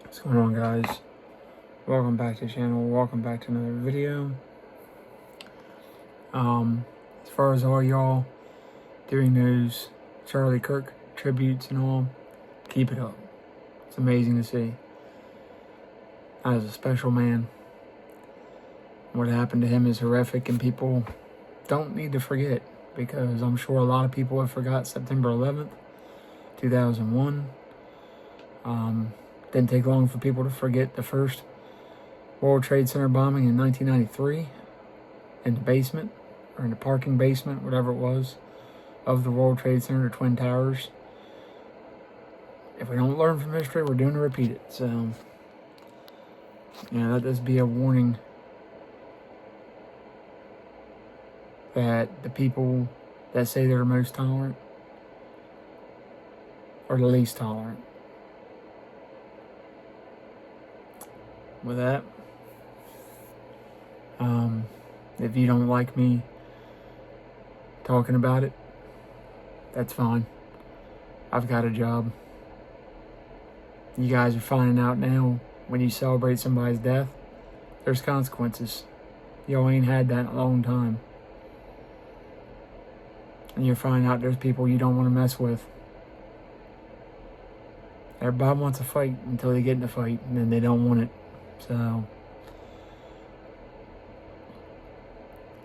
What's going on, guys? Welcome back to the channel. Welcome back to another video. As far as all y'all doing those Charlie Kirk tributes and all, keep it up. It's amazing to see. That is a special man. What happened to him is horrific, and people don't need to forget, because I'm sure a lot of people have forgot September 11th, 2001. Didn't take long for people to forget the first World Trade Center bombing in 1993 in the basement, or in the parking basement, whatever it was, of the World Trade Center, the Twin Towers. If we don't learn from history, we're doomed to repeat it. So, let this be a warning that the people that say they're the most tolerant are the least tolerant. With that, if you don't like me talking about it, that's fine. I've got a job. You guys are finding out now, when you celebrate somebody's death, there's consequences. Y'all ain't had that in a long time. And you're finding out there's people you don't want to mess with. Everybody wants a fight until they get in a fight, and then they don't want it. So,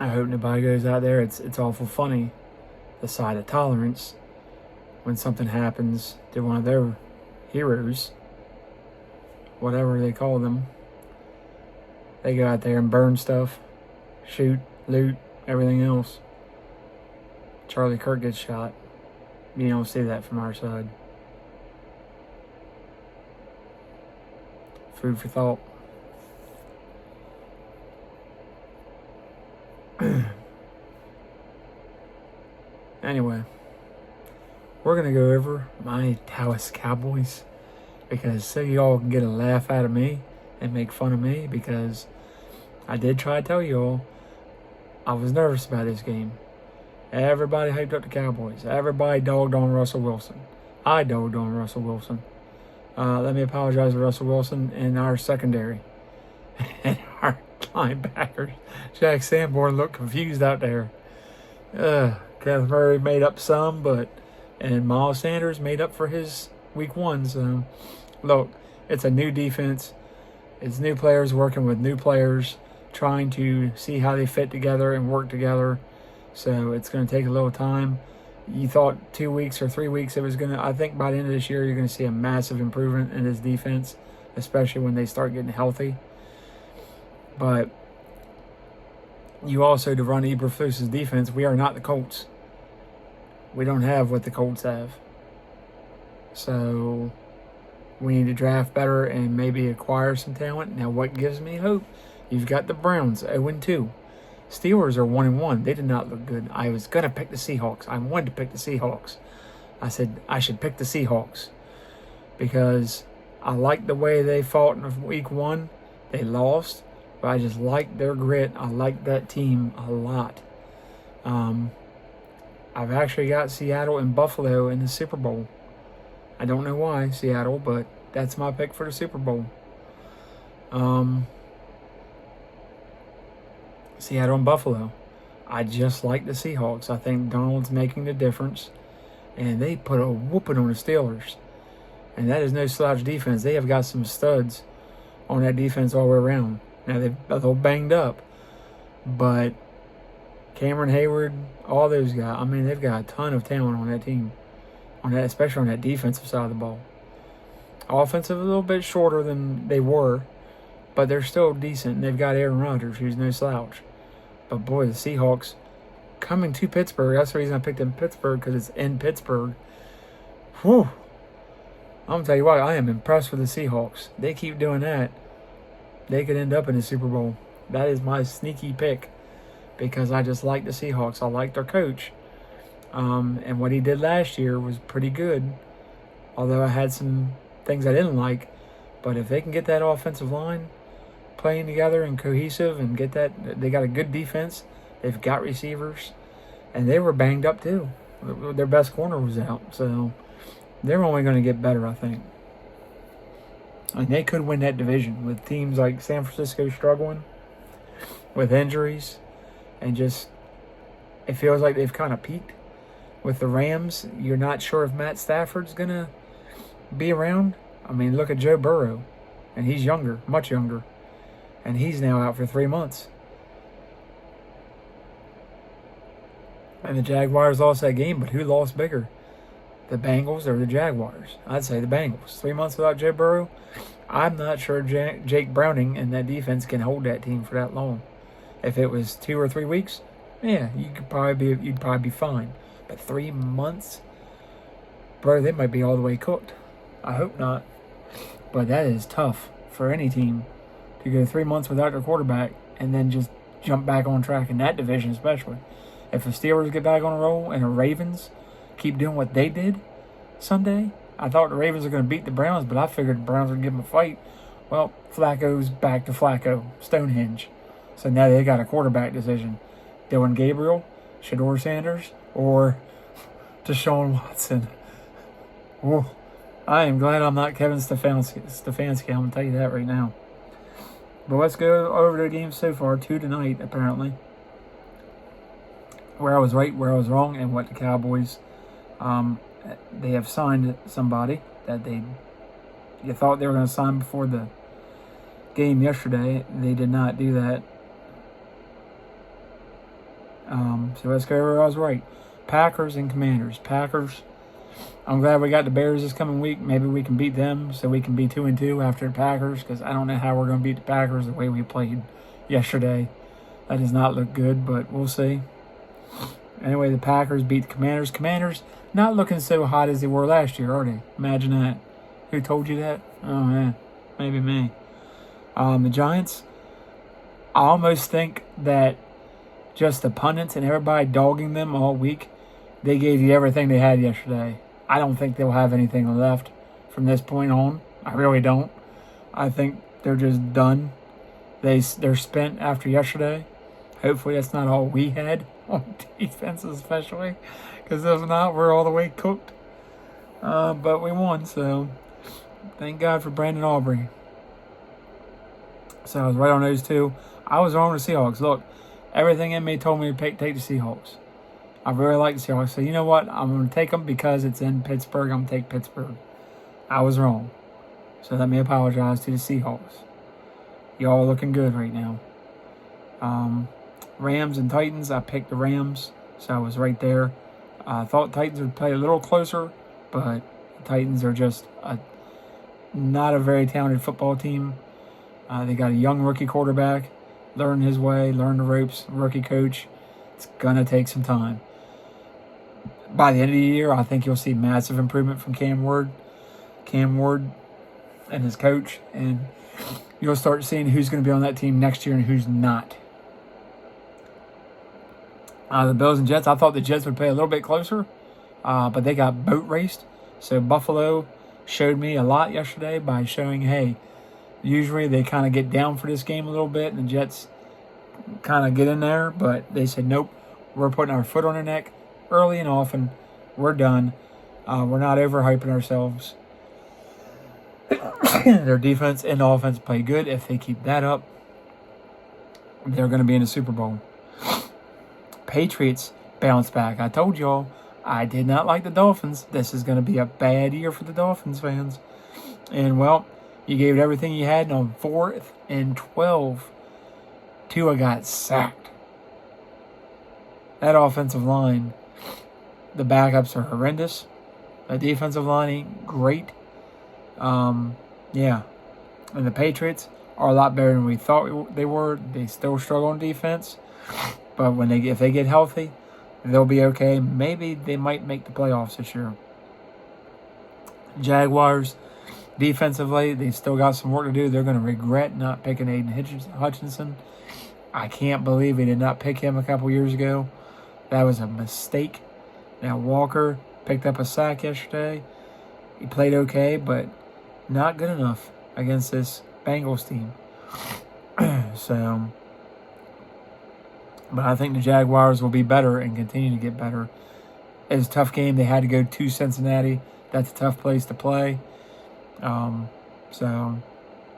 I hope nobody goes out there. It's awful funny, the side of tolerance, when something happens to one of their heroes, whatever they call them. They go out there and burn stuff, shoot, loot, everything else. Charlie Kirk gets shot. You don't see that from our side. Food for thought. Anyway, we're going to go over my Dallas Cowboys, because so y'all can get a laugh out of me and make fun of me, because I did try to tell y'all I was nervous about this game. Everybody hyped up the Cowboys. Everybody dogged on Russell Wilson. I dogged on Russell Wilson. Let me apologize to Russell Wilson and our secondary and our linebackers. Jack Sanborn looked confused out there. Kenneth Murray made up some, and Miles Sanders made up for his week 1. So, look, it's a new defense. It's new players working with new players, trying to see how they fit together and work together. So it's going to take a little time. You thought 2 weeks or 3 weeks it was going to, I think by the end of this year, you're going to see a massive improvement in this defense, especially when they start getting healthy. But you also, to run Eberflus's defense, we are not the Colts. We don't have what the Colts have. So we need to draft better and maybe acquire some talent. Now, what gives me hope? You've got the Browns, 0-2. Steelers are 1-1. They did not look good. I was going to pick the Seahawks. I wanted to pick the Seahawks. I said I should pick the Seahawks because I liked the way they fought in week 1. They lost, but I just liked their grit. I liked that team a lot. I've actually got Seattle and Buffalo in the Super Bowl. I don't know why, Seattle, but that's my pick for the Super Bowl. Seattle and Buffalo. I just like the Seahawks. I think Donald's making the difference. And they put a whooping on the Steelers. And that is no slouch defense. They have got some studs on that defense all the way around. Now, they're a little banged up. But Cameron Hayward, all those guys, I mean, they've got a ton of talent on that team. Especially on that defensive side of the ball. Offensive, a little bit shorter than they were. But they're still decent. And they've got Aaron Rodgers, who's no slouch. But boy, the Seahawks coming to Pittsburgh. That's the reason I picked in Pittsburgh, because it's in Pittsburgh. Whew. I'm going to tell you what, I am impressed with the Seahawks. They keep doing that, they could end up in the Super Bowl. That is my sneaky pick, because I just like the Seahawks. I like their coach. And what he did last year was pretty good, although I had some things I didn't like. But if they can get that offensive line playing together and cohesive and get that, they got a good defense. They've got receivers, and they were banged up too. Their best corner was out, so they're only going to get better, I think. And they could win that division with teams like San Francisco struggling with injuries. And just, it feels like they've kind of peaked. With the Rams, you're not sure if Matt Stafford's going to be around. I mean, look at Joe Burrow. And he's younger, much younger. And he's now out for 3 months. And the Jaguars lost that game, but who lost bigger? The Bengals or the Jaguars? I'd say the Bengals. 3 months without Joe Burrow. I'm not sure Jake Browning and that defense can hold that team for that long. If it was 2 or 3 weeks, yeah, you'd probably be fine. But 3 months, bro, they might be all the way cooked. I hope not. But that is tough for any team to go 3 months without their quarterback and then just jump back on track in that division, especially. If the Steelers get back on a roll and the Ravens keep doing what they did Sunday, I thought the Ravens were going to beat the Browns, but I figured the Browns would give them a fight. Well, Flacco's back to Flacco, Stonehenge. So now they got a quarterback decision. Dylan Gabriel, Shador Sanders, or Deshaun Watson. Oh, I am glad I'm not Kevin Stefanski. I'm going to tell you that right now. But let's go over the games so far. 2 tonight, apparently. Where I was right, where I was wrong, and what the Cowboys, they have signed somebody that you thought they were going to sign before the game yesterday. They did not do that. So let's go where I was right. Packers and Commanders. Packers, I'm glad we got the Bears this coming week. Maybe we can beat them so we can be 2-2 after the Packers, because I don't know how we're going to beat the Packers the way we played yesterday. That does not look good, but we'll see. Anyway, the Packers beat the Commanders. Commanders not looking so hot as they were last year, are they? Imagine that. Who told you that? Oh, yeah. Maybe me. The Giants, I almost think that just the pundits and everybody dogging them all week, they gave you everything they had yesterday. I don't think they'll have anything left from this point on. I really don't. I think they're just done. They're spent after yesterday. Hopefully that's not all we had on defense especially, because if not, we're all the way cooked. But we won, so thank God for Brandon Aubrey. So I was right on those two. I was wrong with the Seahawks. Look, everything in me told me to take the Seahawks. I really like the Seahawks. So you know what? I'm going to take them because it's in Pittsburgh. I'm going to take Pittsburgh. I was wrong. So let me apologize to the Seahawks. Y'all looking good right now. Rams and Titans, I picked the Rams, so I was right there. I thought Titans would play a little closer, but the Titans are just not a very talented football team. They got a young rookie quarterback, learn his way, learn the ropes, rookie coach. It's going to take some time. By the end of the year, I think you'll see massive improvement from Cam Ward and his coach, and you'll start seeing who's going to be on that team next year and who's not. The Bills and Jets, I thought the Jets would play a little bit closer, but they got boat raced. So Buffalo showed me a lot yesterday by showing, hey, usually they kind of get down for this game a little bit, and the Jets kind of get in there, but they said, nope, we're putting our foot on their neck early and often. We're done. We're not overhyping ourselves. Their defense and offense play good. If they keep that up, they're going to be in the Super Bowl. Patriots bounce back. I told y'all I did not like the Dolphins. This is going to be a bad year for the Dolphins fans. And, well, you gave it everything you had, and on 4th and 12, Tua got sacked. That offensive line, the backups are horrendous. The defensive line ain't great. Yeah. And the Patriots are a lot better than we thought they were. They still struggle on defense. But if they get healthy, they'll be okay. Maybe they might make the playoffs this year. Jaguars, defensively, they've still got some work to do. They're going to regret not picking Aiden Hutchinson. I can't believe they did not pick him a couple years ago. That was a mistake. Now, Walker picked up a sack yesterday. He played okay, but not good enough against this Bengals team. But I think the Jaguars will be better and continue to get better. It was a tough game. They had to go to Cincinnati. That's a tough place to play. So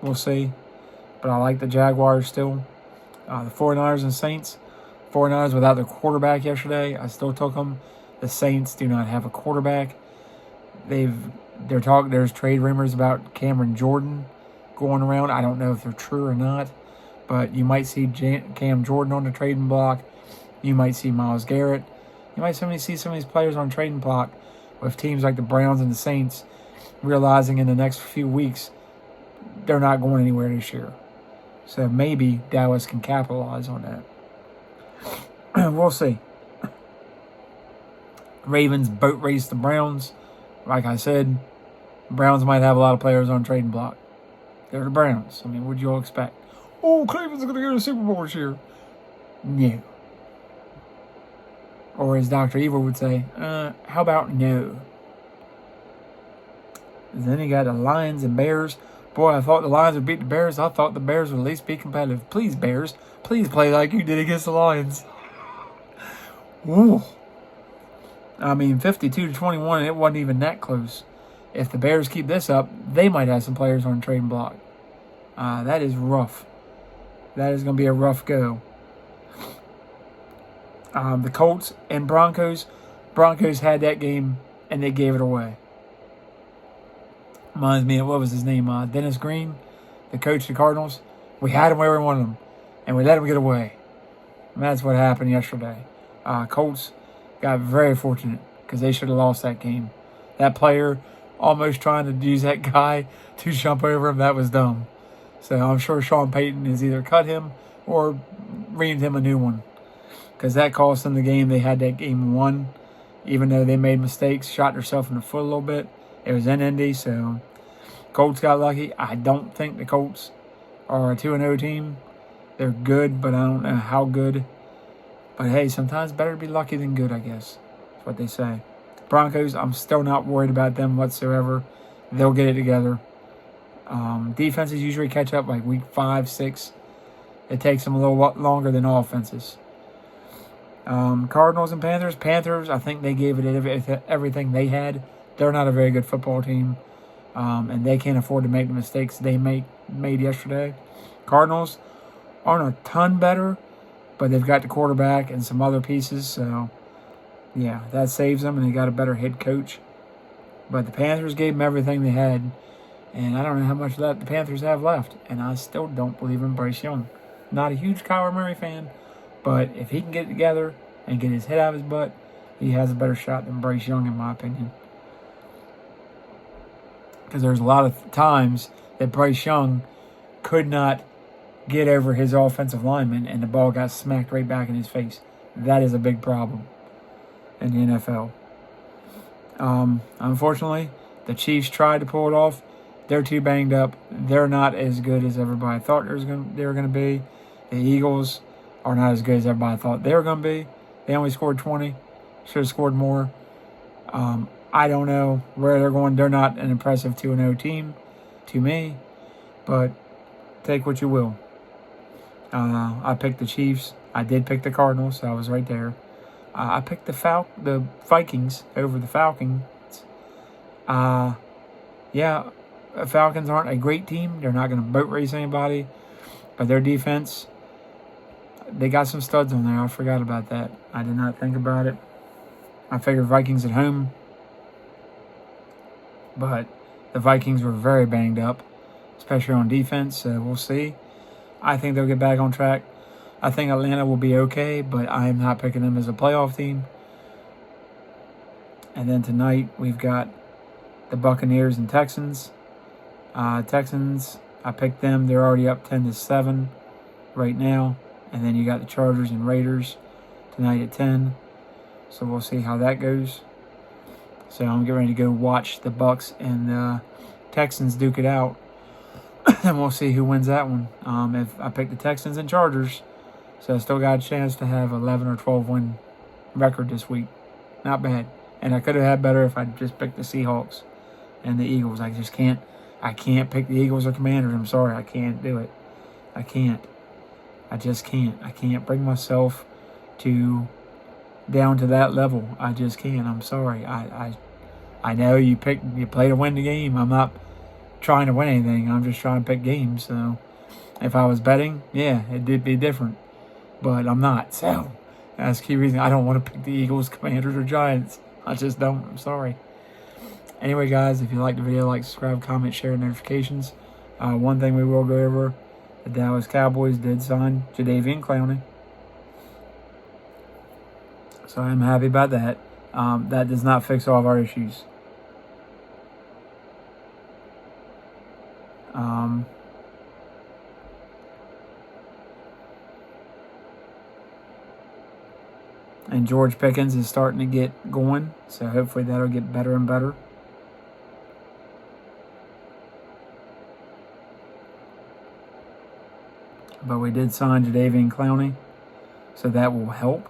we'll see. But I like the Jaguars still. The 49ers and Saints. 49ers without their quarterback yesterday. I still took them. The Saints do not have a quarterback. There's trade rumors about Cameron Jordan going around. I don't know if they're true or not. But you might see Cam Jordan on the trading block. You might see Myles Garrett. You might see some of these players on trading block with teams like the Browns and the Saints realizing in the next few weeks they're not going anywhere this year. So maybe Dallas can capitalize on that. We'll see. Ravens boat race the Browns. Like I said, Browns might have a lot of players on trading block. They're the Browns. I mean, what'd you all expect? Oh, Cleveland's going to go to the Super Bowl this year. No. Or as Dr. Evil would say, how about no? Then you got the Lions and Bears. Boy, I thought the Lions would beat the Bears. I thought the Bears would at least be competitive. Please, Bears, please play like you did against the Lions. Ooh. I mean, 52-21, it wasn't even that close. If the Bears keep this up, they might have some players on trading block. That is rough. That is going to be a rough go. The Colts and Broncos. Broncos had that game, and they gave it away. Reminds me of, what was his name? Dennis Green, the coach of the Cardinals. We had him where we wanted him, and we let him get away. And that's what happened yesterday. Colts got very fortunate because they should have lost that game. That player almost trying to use that guy to jump over him, that was dumb. So I'm sure Sean Payton has either cut him or reamed him a new one, because that cost them the game. They had that game won, even though they made mistakes, shot themselves in the foot a little bit. It was in Indy, so Colts got lucky. I don't think the Colts are a 2-0 team. They're good, but I don't know how good. But hey, sometimes better to be lucky than good, I guess. That's what they say. Broncos, I'm still not worried about them whatsoever. They'll get it together. Defenses usually catch up like week 5, 6. It takes them a little longer than offenses. Cardinals and Panthers. Panthers, I think they gave it everything they had. They're not a very good football team, and they can't afford to make the mistakes they made yesterday. Cardinals aren't a ton better, but they've got the quarterback and some other pieces, so yeah, that saves them, and they got a better head coach. But the Panthers gave them everything they had, and I don't know how much of that the Panthers have left, and I still don't believe in Bryce Young. Not a huge Kyler Murray fan, but if he can get it together and get his head out of his butt, he has a better shot than Bryce Young, in my opinion. Because there's a lot of times that Bryce Young could not get over his offensive lineman and the ball got smacked right back in his face. That is a big problem in the NFL. Unfortunately, the Chiefs tried to pull it off. They're too banged up. They're not as good as everybody thought they were going to be. The Eagles are not as good as everybody thought they were going to be. They only scored 20. Should have scored more. I don't know where they're going. They're not an impressive 2-0 team to me, but take what you will. I picked the Chiefs. I did pick the Cardinals, so I was right there. I picked the Vikings over the Falcons. Yeah, the Falcons aren't a great team. They're not going to boat race anybody, but their defense, they got some studs on there. I forgot about that. I did not think about it. I figured Vikings at home, but the Vikings were very banged up, especially on defense, so we'll see. I think they'll get back on track. I think Atlanta will be okay, but I am not picking them as a playoff team. And then tonight we've got the Buccaneers and Texans. Texans, I picked them. They're already up 10-7 right now. And then you got the Chargers and Raiders tonight at 10. So we'll see how that goes. So I'm getting ready to go watch the Bucs and Texans duke it out. And we'll see who wins that one. If I pick the Texans and Chargers, so I still got a chance to have 11 or 12 win record this week. Not bad. And I could have had better if I just picked the Seahawks and the Eagles. I can't pick the Eagles or Commanders. I'm sorry. I can't do it. I can't. I just can't. I can't bring myself down to that level. I just can't. I'm sorry. I know you play to win the game. I'm not trying to win anything. I'm just trying to pick games. So if I was betting, yeah, it did be different. But I'm not. So that's the key reason I don't want to pick the Eagles, Commanders, or Giants. I just don't. I'm sorry. Anyway, guys, if you liked the video, like, subscribe, comment, share, notifications. One thing we will go over, the Dallas Cowboys did sign Jadeveon Clowney. So I'm happy about that. That does not fix all of our issues. And George Pickens is starting to get going, so hopefully that'll get better and better. But we did sign Jadeveon Clowney, so that will help.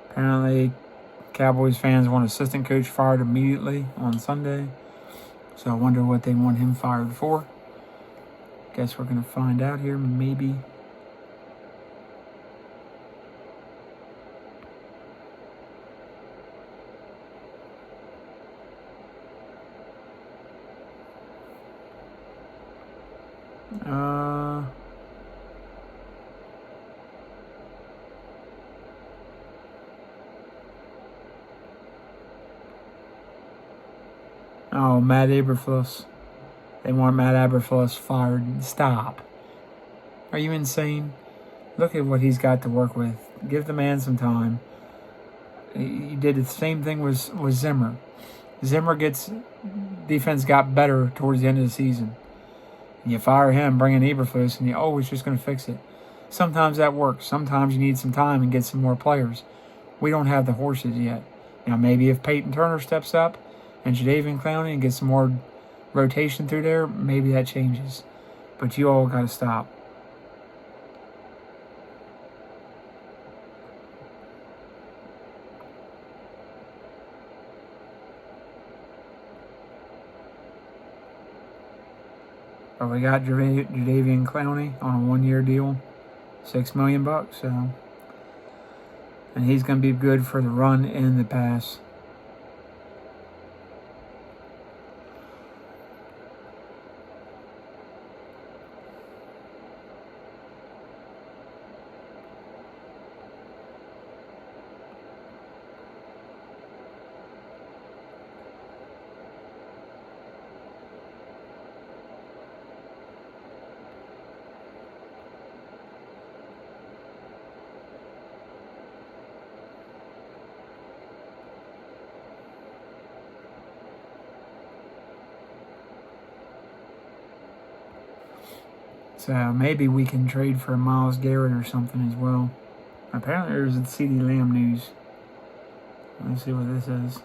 Apparently, Cowboys fans want assistant coach fired immediately on Sunday. So I wonder what they want him fired for. Guess we're going to find out here, maybe. Oh, Matt Eberflus. They want Matt Eberflus fired. Stop. Are you insane? Look at what he's got to work with. Give the man some time. He did the same thing with Zimmer. Defense got better towards the end of the season. And you fire him, bring in Eberflus, and you're always just going to fix it. Sometimes that works. Sometimes you need some time and get some more players. We don't have the horses yet. Now, maybe if Peyton Turner steps up and Jadeveon Clowney and gets some more rotation through there, maybe that changes. But you all got to stop. But we got Jadeveon Clowney on a 1-year deal, $6 million. So, and he's going to be good for the run and the pass. So maybe we can trade for Myles Garrett or something as well. Apparently there's a CeeDee Lamb news. Let's see what this is.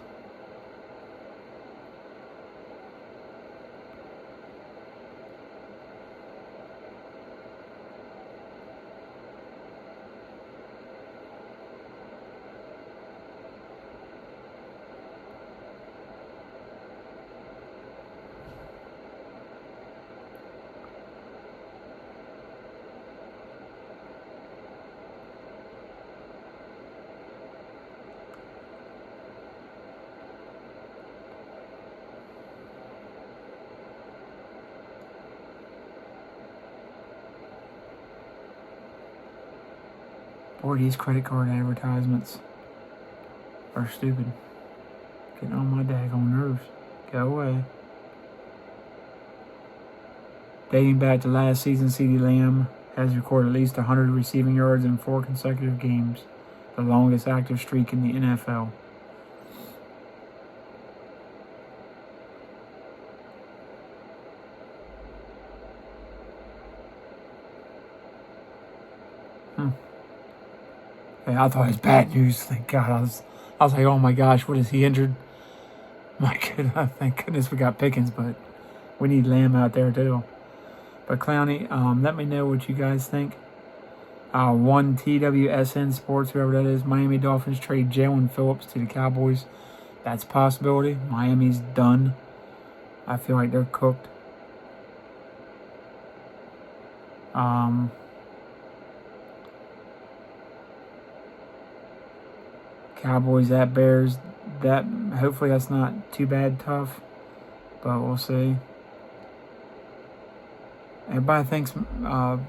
Boy, these credit card advertisements are stupid. Getting on my daggone nerves. Go away. Dating back to last season, CeeDee Lamb has recorded at least 100 receiving yards in 4 consecutive games, the longest active streak in the NFL. Hey, I thought it was bad news. Thank God. I was like, oh my gosh, what is he injured? My goodness, thank goodness we got Pickens, but we need Lamb out there too. But Clowney, let me know what you guys think. One TWSN Sports, whoever that is, Miami Dolphins trade Jalen Phillips to the Cowboys. That's a possibility. Miami's done. I feel like they're cooked. Cowboys at Bears. That hopefully that's not too bad tough, but we'll see. Everybody thinks Clowney's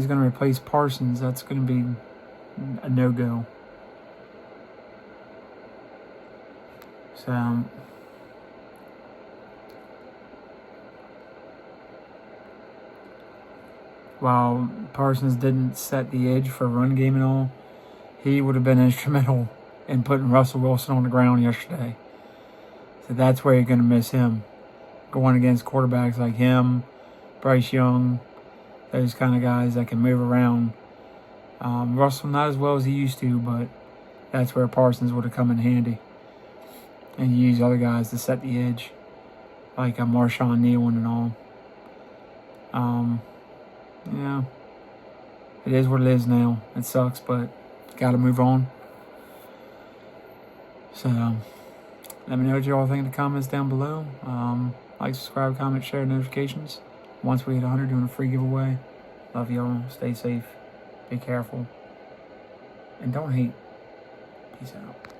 going to replace Parsons. That's going to be a no-go. So, while Parsons didn't set the edge for a run game and all, he would have been instrumental in putting Russell Wilson on the ground yesterday. So that's where you're going to miss him. Going against quarterbacks like him, Bryce Young, those kind of guys that can move around. Russell not as well as he used to, but that's where Parsons would have come in handy. And you use other guys to set the edge, like Marshawn Nealon and all. Yeah, it is what it is now. It sucks, but got to move on. So, let me know what you all think in the comments down below. Like, subscribe, comment, share, notifications. Once we hit 100, doing a free giveaway. Love y'all. Stay safe. Be careful. And don't hate. Peace out.